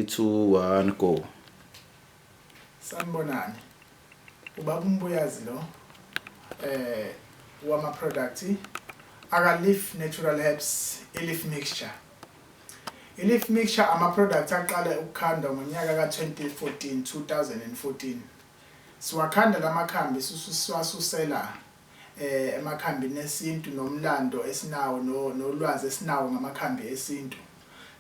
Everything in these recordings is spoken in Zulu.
2 1 go. Sanibonani. Ubaba Mbuyazi lo wama product aka Leaf Natural Herbs leaf mixture. Leaf mixture ama product aqala ukukhanda ngonyaka ka 2014. Siwakhanda lamakhambi siwasusela emakhambi nesintu nomlando esinawo nolwazi esinawo ngamakhambi esintu.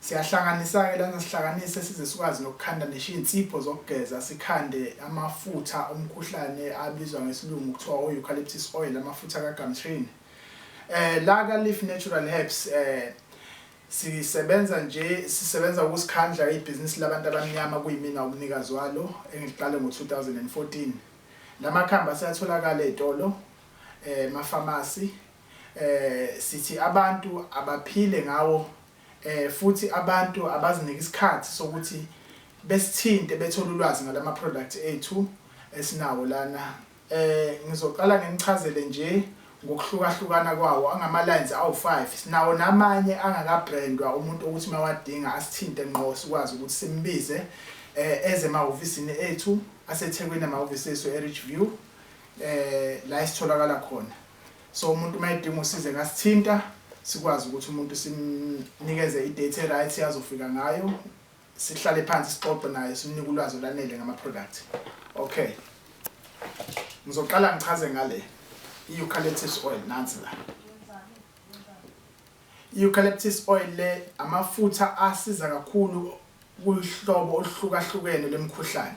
Siyahlanganisa ke lana sihlanganise size sikwazi nokukhanda neshinsipho zokugeza sikhande amafutha omkhuhlane abizwa ngesilungu kuthiwa eucalyptus oil amafutha kaGumtree. La ka Leaf Natural Herbs sisebenza ukusikhandla ibhizinisi labantu abamnyama kuyimina ubunikazi walo engiqale ngo2014. Lamakhambi asatholakala etolo ema-pharmacy sithi abantu abaphile ngawo futhi abantu abazinika isikhathi sokuthi besithinte bethola ulwazi ngalama product ethu esinawo lana. Ngizoqala nginichazele nje ngokuhlukahlukana kwawo angama lines awu5 sinawo namanye angakabrandwa umuntu ukuthi mawadinga asithinte ngqo sikwazi ukuthi simbize eze emahhovisini ethu aseThekwini amahhovisi ethu eRidgeview la isitholakala khona. So umuntu mayedinga usize ngasithinta sikwazi ukuthi umuntu simnikeze idate right yazofika ngayo sihlale phansi sixoxe naye simnika ulwazi olanele ngama product. Okay. Ngizoqala ngichaze ngale eucalyptus oil nansi la. Eucalyptus oil le amafutha asiza kakhulu kuhlobo oluhlukahlukene lemkhuhlane.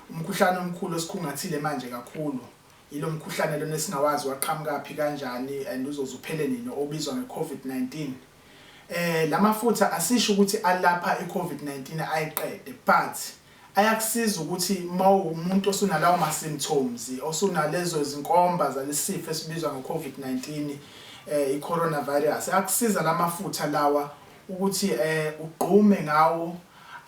Umkhuhlane omkhulu esikhungathile manje kakhulu ilo mkhuhlane lona esingawazi waqhamuka phi kanjani and uzozuphele nini obizwa ngeCovid-19. Lamafutha asisho ukuthi alapha iCovid-19 ayiqede but ayakusiza ukuthi mawumuntu osunalawo ma symptoms osunalezo zinkomba zalesifo esibizwa ngeCovid-19 iCoronavirus ayakusiza lamafutha lawa ukuthi uqhume ngawo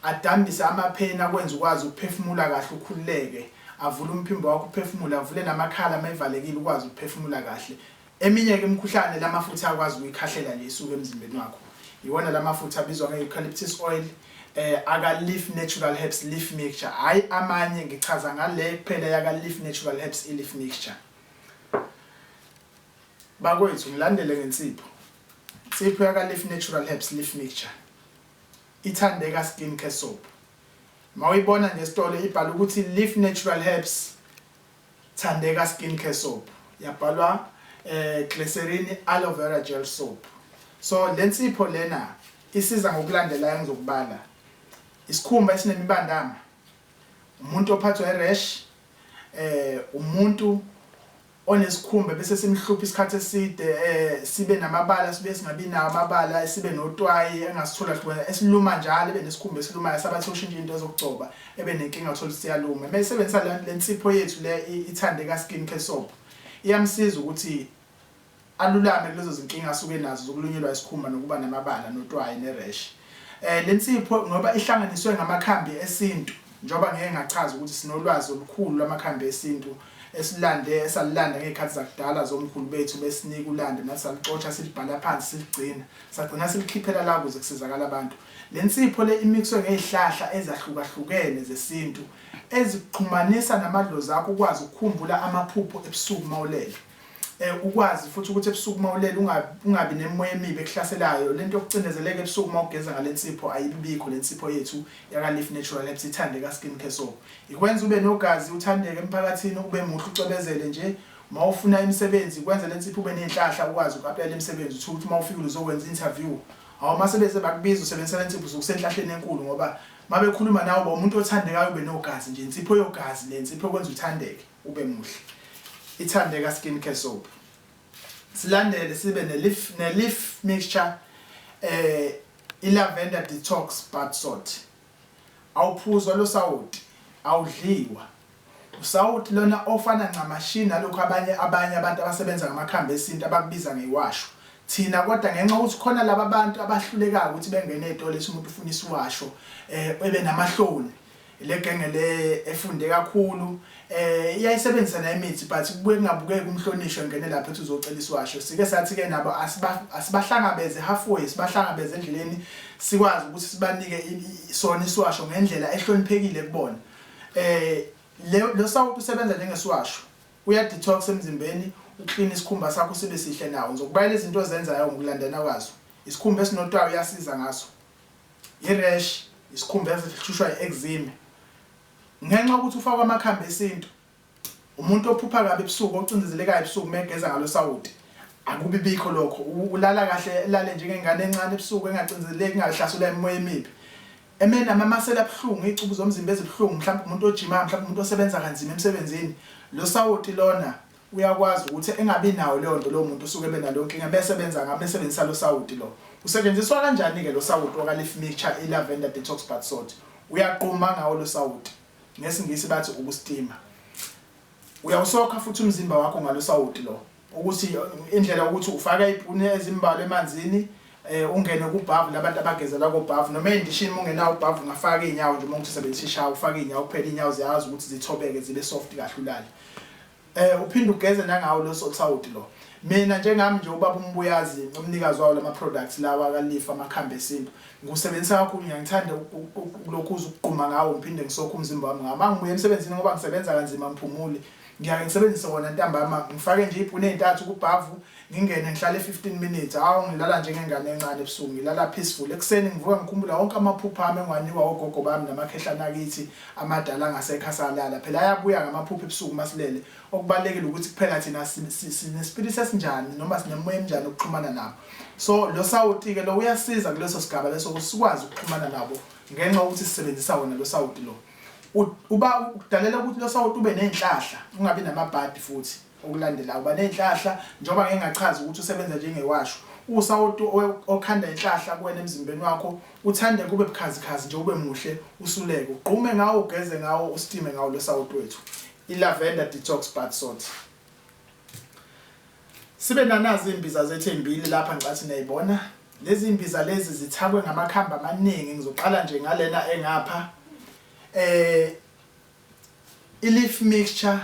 adambise amapheni akwenza ukwazi ukuphefumula kahle ukhululeke avule umphimbo wakho uphefumula avule namakhala mayivalekile ukwazi ukuphefumula kahle. Eminye ke imikhuhlane lamafutha akwazi ukuyikhahlela nje isuke emzimbeni wakho. Iwona lamafutha abizwa ngeeucalyptus oil aka Leaf Natural Herbs leaf mixture. Hayi amanye ngichaza ngale kuphela yaka Leaf Natural Herbs leaf mixture. Bakwethu ngilandele ngensipho. Insipho yaka Leaf Natural Herbs leaf mixture. Ithandeka skin care soap. Mawuyibona ngesitolo ibhala ukuthi Leaf Natural Herbs Thandeka skin care soap. Yabhalwa glycerin aloe vera gel soap. So lensipho lena isiza ngokulandela ngizokubala. Isikhumba esinemibandama. Umuntu ophathwa irash umuntu onesikhumba bese simhlupha isikhathi eside sibe namabala sibe singabi nawo amabala sibe notwayi engasithola hlukene esiluma njalo benesikhumba esilumayo sabathi ushintshe into ezokugcoba ebe nenkinga uthola siyaluma. Mayisebenzisa lensipho yethu le ithandeka skin care soap iyamsiza ukuthi alulame kulezo zinkinga asuke nazo zokulunyelwa isikhumba nokuba namabala notwayi nerash. Lensipho ngoba ihlanganiswe ngamakhambi esintu njoba ngeke ngachaza ukuthi sinolwazi olukhulu lamakhambi esintu esalilanda ngekhathi zakudala zomkhulu bethu besinika ulande nasalixoxa silibhala phansi siligcina sagcina silikhiphela la ukuze kusizakala abantu. Lensipho le imixwe ngezihlahla ezahlukahlukene zesintu eziqhumanisa namadlozi akho ukwazi ukukhumbula amaphupho ebusuku mawulele. Ukwazi futhi ukuthi ebusuku mawulele ungabi nemoya emibi ekuhlaselayo lento yokucindezeleka ebusuku mawugeza ngalensipho ayibikho lensipho yethu yaka Leaf Natural Herbs ithandeka skin care soap. Ikwenza ube nogazi uthandeke emphakathini ube muhle ucebezele nje mawufuna imisebenzi kwenza lensipho ube nenhlahla ukwazi ukuapply imisebenzi ukuthi mawufika uzokwenza interview awumasebenze bakubiza usebenzisa lensipho ususenhlahleni enkulu ngoba mabekhuluma nawe umuntu othandekayo ube nogazi nje insipho yogazi lensipho kwenza uthandeke ube muhle. Ithandeka skin care soap. Silandele sibe ne-leaf mixture lavender detox bath salt. Awuphuzwa lo sawoti awudliwa. Usawoti lona ofana ngamashini alokho abanye abantu abasebenza ngamakhambi esintu abakubiza ngeiwasho. Thina kodwa ngenxa ukuthi khona laba bantu abahlulekayo ukuthi bengene etole umuntu ufuna isiwasho ebe namahloni ile genge le efunde kakhulu iyayisebenzisa na imithi but kubuye kungabukeki umhlonishwa ngene lapha ethi uzocela isiwasho sike sathi ke nabo asibahlangabeze halfway sibahlangabeze endleleni sikwazi ukuthi sibanike sona isiwasho ngendlela ehloniphekile kubona lo sawuthi usebenza njengesiwasho uya detox emzimbeni uclean isikhumba sakho sibe sihle nawo ngizokubayela izinto ozenzayo ngokulandana kwazo isikhumba esinotwayo uyasiza ngaso irash isikhumba esihlushwa ieczema ngenxa ukuthi ufaka amakhambi esintu umuntu ophupha kabe ebusuku ocindezelekayo ebusuku megeza ngalo sawuti akubi bikho lokho ulala kahle lale njengengane encane ebusuku engacindezeleki ngahlaselwa emoya emibi emena amamasela abhlungu icubu zomzimba ezibhlungu mhlawumbe umuntu ojima mhlawumbe umuntu osebenza kanzima emsebenzini lo sawuti lona uyakwazi ukuthi engabi nawo leyo nto lo muntu usuke benalo inkinga besebenza ngamesebenzisa lo sawuti lo usetshenziswa kanjani ke lo sawuti oka leaf mixture lavender detox bath salt uyaqhuma ngawo lo sawuti ngesingisi bathi ukustima uyawusokha futhi umzimba wakho ngalo sawuti lo ukuthi indlela ukuthi ufaka ipuni ezimbalwa emanzini ungene kubhavu labantu abagezela kubhavu noma endishini ungenawo ubhavu ungafaka inyawo nje uma ukuthi usebenzisa ishawa ufaka inyawo kuphela inyawo ziyazi ukuthi zithobeke zibe soft kahle ulale uphinde ugeze nangawo lo sawuti lo mina njengami nje ubaba umbuyazi umnikazi wawo lama products lawa akalifa amakhambi esintu ngikusebenzisa kakhulu ngiyangithanda lokhu ukuqhuma ngawo ngiphinde ngisokho umzimba wami ngama ngibuye emsebenzini ngoba ngisebenza kanzima ngiphumule ngiyake ngisebenzise wona ntambama ngifake nje ipuni ezintathu kubhavu ngingene ngihlale 15 minutes awu ngilala njengengane encane ebusuku ngilala peaceful ekseni ngivuka ngikhumbula wonke amaphupho ami engwaniwa ogogo bami namakhehlana akithi amadala ngasekhasalala phela ayabuya ngamaphupho ebusuku masilele okubalekile ukuthi kuphela thina sinespirit esinjani noma sinemoya enjani ukuxhumana nabo so lo sawuti ke lo uyasiza kuleso sigaba leso kusikwazi ukuxhumana nabo ngenxa ukuthi sisebenzisa wona lo sawuti lo uba udalela ukuthi lo sawuti ube nenhlahla ungabi namabhadi futhi okulandela uba nenhlahla njoba ngeke ngachaza ukuthi usebenza njengewasho usawuti okhanda inhlahla kuwena emzimbeni wakho uthande kube bukhazikhazi nje ube muhle usuleke uqhume ngawo ugeze ngawo ustime ngawo lo sawuti wethu lavender detox bath salt sibe nanazi imbiza zethu embili lapha ngicathi nayibona lezi imbiza lezi zithakwe ngamakhamba amaningi ngizoqala nje ngalena engapha leaf mixture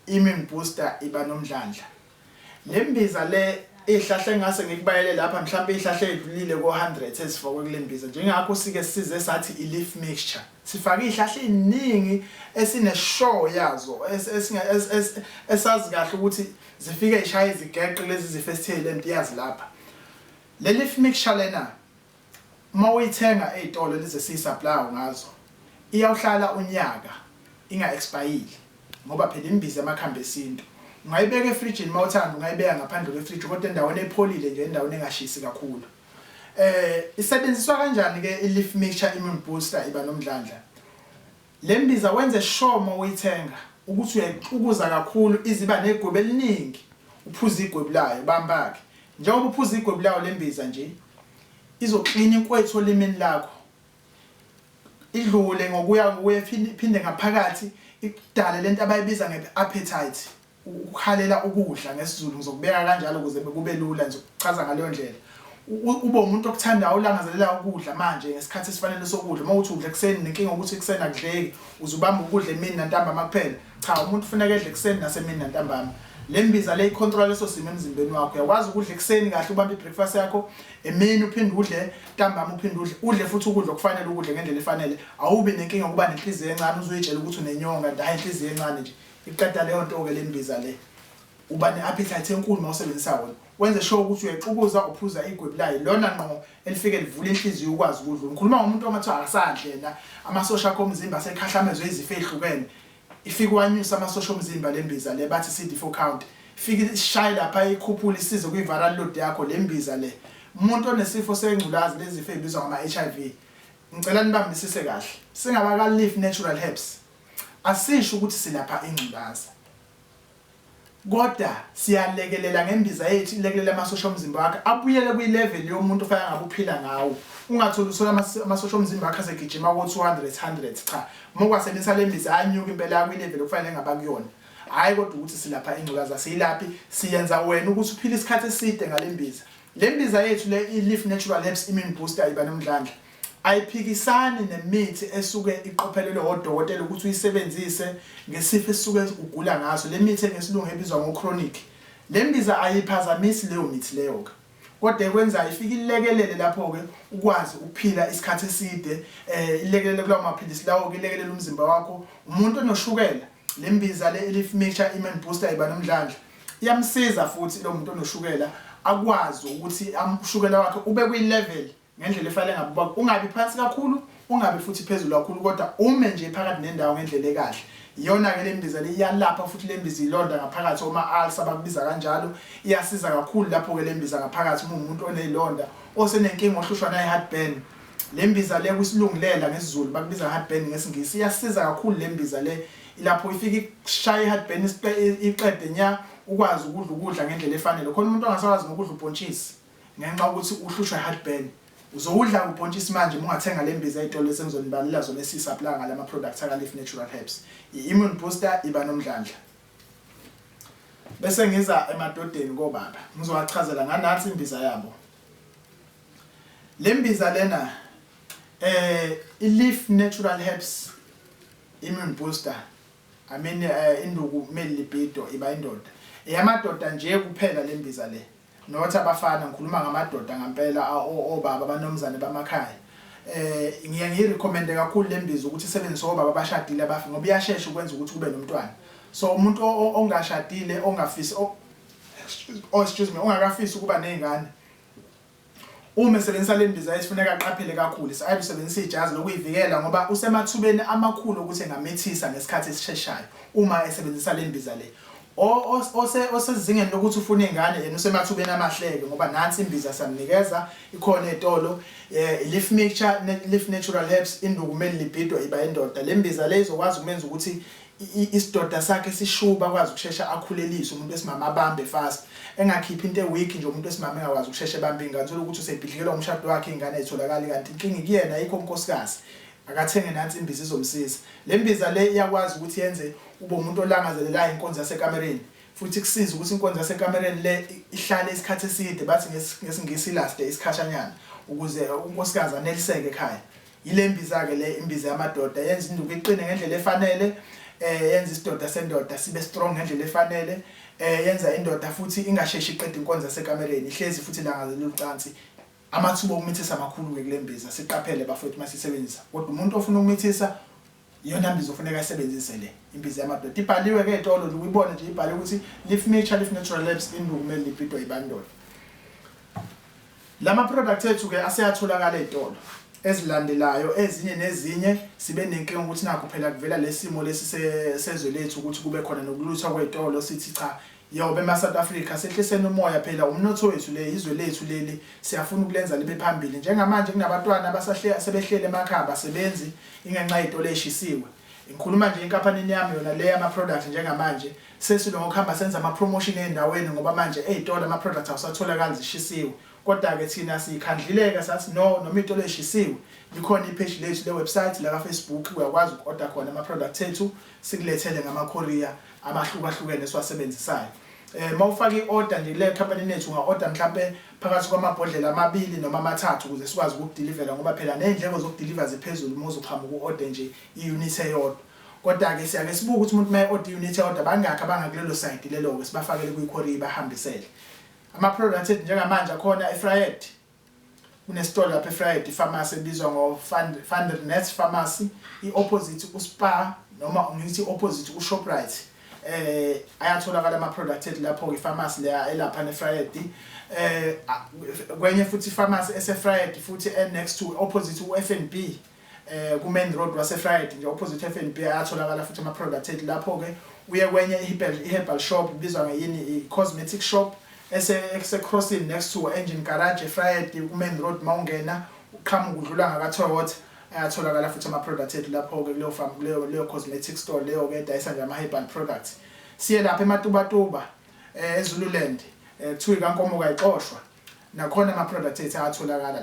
immune booster iba nomdlandla lembiza le ihlahla engase ngikubayele lapha mhlawumbe ihlahla edlulile ko100 ezifakwe kulembiza njengakho sike size sathi leaf mixture sifaka ihlahla eziningi esine show yazo esazi kahle ukuthi zifike ishaye izigeqe lezi zifestile entiyazi lapha le leaf mixture lena mawuyithenga ezitolo lezi sisupply ngazo iyawhlala unyaka inga expire ngoba phela imbiza amakhambi esintu ungayibeka efridge mawuthanda ungayibeka ngaphandle kwefridge kodwa endaweni epholile nje endaweni engashisi kakhulu isebenziswa kanjani ke leaf mixture immune booster iba nomdlandla lembiza wenze sure mawuyithenga ukuthi uyayixukuza kakhulu iziba negwebe eliningi uphuza igwebe layo bambake njengoba uphuza igwebe layo lembiza nje izoqina inkwethu olimini lakho idlule ngokuya phinde ngaphakathi ikudale lento abayibiza ngeappetite ukhalela ukudla ngesizulu ngizokubeka kanjalo ukuze kube lula nje ukuchaza ngaleyo ndlela ube umuntu okuthandayo ulangazelela ukudla manje ngesikhathi esifanele sokudla mawuthi udla ekseni nenkinga ukuthi ekseni akudleki uzubamba ukudla emini nantambama kuphela cha umuntu ufuneka edle ekseni nasemini nantambama lembiza le icontrol leso simo emzimbeni wakho uyakwazi ukudla ekseni kahle ubambe ibreakfast yakho emini uphinde udle ntambama uphinde udle futhi ukudla okufanele ukudla ngendlela efanele awubi nenkinga ukuba nenhliziyo encane uzuyitshela ukuthi unenyonga ndayi inhliziyo encane nje iqeda leyo nto ke lembiza le uba neappetite enkulu mawusebenzisa wona wenze sure ukuthi uyaxukuza uphuza igwebe layo lona ngqo elifike livula inhliziyo ukwazi ukudla ngikhuluma ngomuntu omathiwa akasandle na amasosha akho omzimba asekhahlamezwe izifo ezihlukene ifike wanyusa amasosha omzimba lembiza le bathi CD4 count ifike ishaye lapha ikhuphula isize kwi-viral load yakho lembiza le umuntu onesifo sengculazi lezifo ezibizwa ngama HIV ngicela nibambisise kahle singabaka leaf natural herbs asisho ukuthi silapha ingculazi kodwa siyalekelela ngembiza yethu ilekelela amasosha omzimba wakhe abuyele kwi-level yomuntu ofana ngabe uphila ngawo ungatholi usola amasosha omzimba wakhe asegijima ko 200 cha mokwasebenzisa lembiza anyuka impela yakho i-level okufanele ngaba kuyona hayi kodwa ukuthi silapha ingculazi asiyilaphi siyenza wena ukuthi uphile isikhathi eside ngalembiza lembiza yethu le leaf natural herbs immune booster iba nomdlandla ayiphikisani nemithi esuke iqophelelwe odokotela ukuthi uyisebenzise ngesifo esuke ugula ngaso. Le mithi ngesilungu ebizwa ngo-chronic. Le mbiza ayiphazamisi leyo mithi leyo ke. Kodwa ekwenzayo ifika ilekelele lapho ke ukwazi ukuphila isikhathi eside, ilekelele kulawo maphilisi lawo ke ilekelele umzimba wakho. Umuntu onoshukela le mbiza le leaf mixture immune booster iba nomdlandla iyamsiza futhi lo muntu onoshukela akwazi ukuthi ushukela wakhe ube kwi-level ngendlela efanele ngabe ungabi phansi kakhulu ungabi futhi phezulu kakhulu kodwa ume nje phakathi nendawo ngendlela ekahle. Iyona ke le mbiza le iyalapha futhi le mbiza ilonda ngaphakathi oma-ulcer bakubiza kanjalo. Iyasiza kakhulu lapho ke le mbiza ngaphakathi uma umuntu onezilonda osenenkinga ohlushwa na-heartburn. Le mbiza le kusilungulela ngesiZulu bakubiza heartburn ngesingisi. Iyasiza kakhulu le mbiza le ilapho ifika ishaya i-heartburn iqede nya ukwazi ukudla ngendlela efanele. Khona umuntu ongasakwazi ukudla ubhontshisi ngenxa ukuthi uhlushwa i-heartburn. Uzowudla ubhontshisi manje uma ungathenga le mbiza ezitolo esengizonibalela zona esisupply ngala products aka Leaf Natural Herbs. I-immune booster iba nomdlandla. Bese ngiza emadodeni kobaba ngizowachazela nganathi imbiza yabo. Le mbiza lena i-Leaf Natural Herbs immune booster induku male libido iba indoda. Eyamadoda nje kuphela le mbiza le. Nothi abafana ngikhuluma ngamadoda ngempela obaba abanomzane bamakhaya. Ngiyirecommend kakhulu le mbiza ukuthi isebenziswe obaba abashadile abafi ngoba iyashesha ukwenza ukuthi kube nomntwana. So umuntu ongashadile ongafisi ongakafisi ukuba nezingane uma esebenzisa le mbiza esifuneka aqaphele kakhulu ayibe usebenzisa ijazi lokuyivikela ngoba usemathubeni amakhulu ukuthi engamethisa ngesikhathi esisheshayo uma esebenzisa le mbiza le. Osezingeni lokuthi ufuna ingane yena usemathubeni amahleke ngoba nansi imbiza samnikeza ikhona etolo leaf mixture Leaf Natural Herbs induku male libido iba indoda. Le mbiza le izokwazi ukumenza ukuthi isidoda sakhe sishuba akwazi ukushesha akhulelise umuntu esimama abambe fast engakhiphi into eweak nje umuntu esimama engakwazi ukushesha ebambe ingane uthola ukuthi usebhidlikelwa umshado wakhe ingane etholakala kanti inkingi kuyena ayikho unkosikazi akathenge nansi imbiza izomsiza. Le mbiza le iyakwazi ukuthi yenze ube umuntu olangazelela inkonzo yasekamereni futhi kusiza ukuthi inkonzo yasekamereni le ihlale isikhathi eside bathi ngesingisi last isikhashanyana ukuze unkosikazi aneliseke ekhaya. Ile mbiza ke le imbiza yamadoda yenza induku iqine ngendlela efanele, yenza isidoda sendoda sibe strong ngendlela efanele, yenza indoda futhi ingasheshi iqede inkonzo yasekamereni ihlezi futhi langazelela ucansi. Amathuba okumithisa amakhulu ke kule mbiza siqaphele bafowethu masisebenzisa. Kodwa umuntu ofuna ukumithisa iyona mbiza ofuneka ayisebenzise le imbiza yamadoda. Ibhaliwe ke etolo nje uyibona nje ibhaliwe ukuthi Leaf Mixture Leaf Natural Herbs induku male libido ibandoda. Lama products ethu ke aseyatholakala etolo ezilandelayo ezinye nezinye sibe nenkinga ukuthi nakho phela kuvela lesimo lesi sezwe lethu ukuthi kube khona nokuluthwa kwetolo sithi cha yobe ema-South Africa sehlisene umoya phela umnotho wethu le izwe lethu leli siyafuna ukulenza libe phambili. Njengamanje kunabatwana abasahle sebehlele emakhaya abasebenzi ingenxa yetolo eshisiwe. Ngikhuluma nje inkampanini yami yona le yama products njengamanje sesilo ngokuhamba senza ama promotion endaweni ngoba manje ezitolo ama products awusatholakala zishisiwe. Kodwa ke thina sikhandlileka sathi noma itolo eshisiwe likhona ipage lethu le website la ka Facebook uyakwazi ukorder khona ama products ethu sikulethele ngama courier abahlukahlukene esiwasebenzisayo. Mawufaka iorder nje le company nethu unga-order mhlambe phakathi kwamabhodlela amabili noma amathathu ukuze sikwazi ukudelivera ngoba phela nezindleko zokudeliver ziphezulu uma uzoqhamuka uku-order nje i-unit eyodwa. Kodwa ke siyake sibuke ukuthi umuntu maye-order i-unit eyodwa bangakhi abangakulelo site lelo ke sibafakele kwi-courier bahambisele. Ama products ethu njengamanje akhona eFryhead. Kunestore lapha eFryhead pharmacy ebizwa ngo-Fundnet Pharmacy i-opposite uSpar noma ngithi opposite uShoprite. Ayatholakala ama products ethu lapho ke pharmacy la elapha neFryhead. Kwenye futhi pharmacy eseFryhead futhi next to opposite uFNB ku main road waseFryhead nje opposite FNB ayatholakala futhi ama products ethu lapho ke uye kwenye herbal shop ibizwa ngeyini i-cosmetic shop ese crossing next to engine garage eFryhead ku main road mawungena uqhamuka udlula ngakaToyota ayatholakala futhi ama products ethu lapho ke leyo cosmetic store leyo ke dayisa nje ama herbal products. Siye lapha eMatubatuba eZululand kuthiwa iNkomo kayiqoshwa nakhona ama products ethu ayatholakala.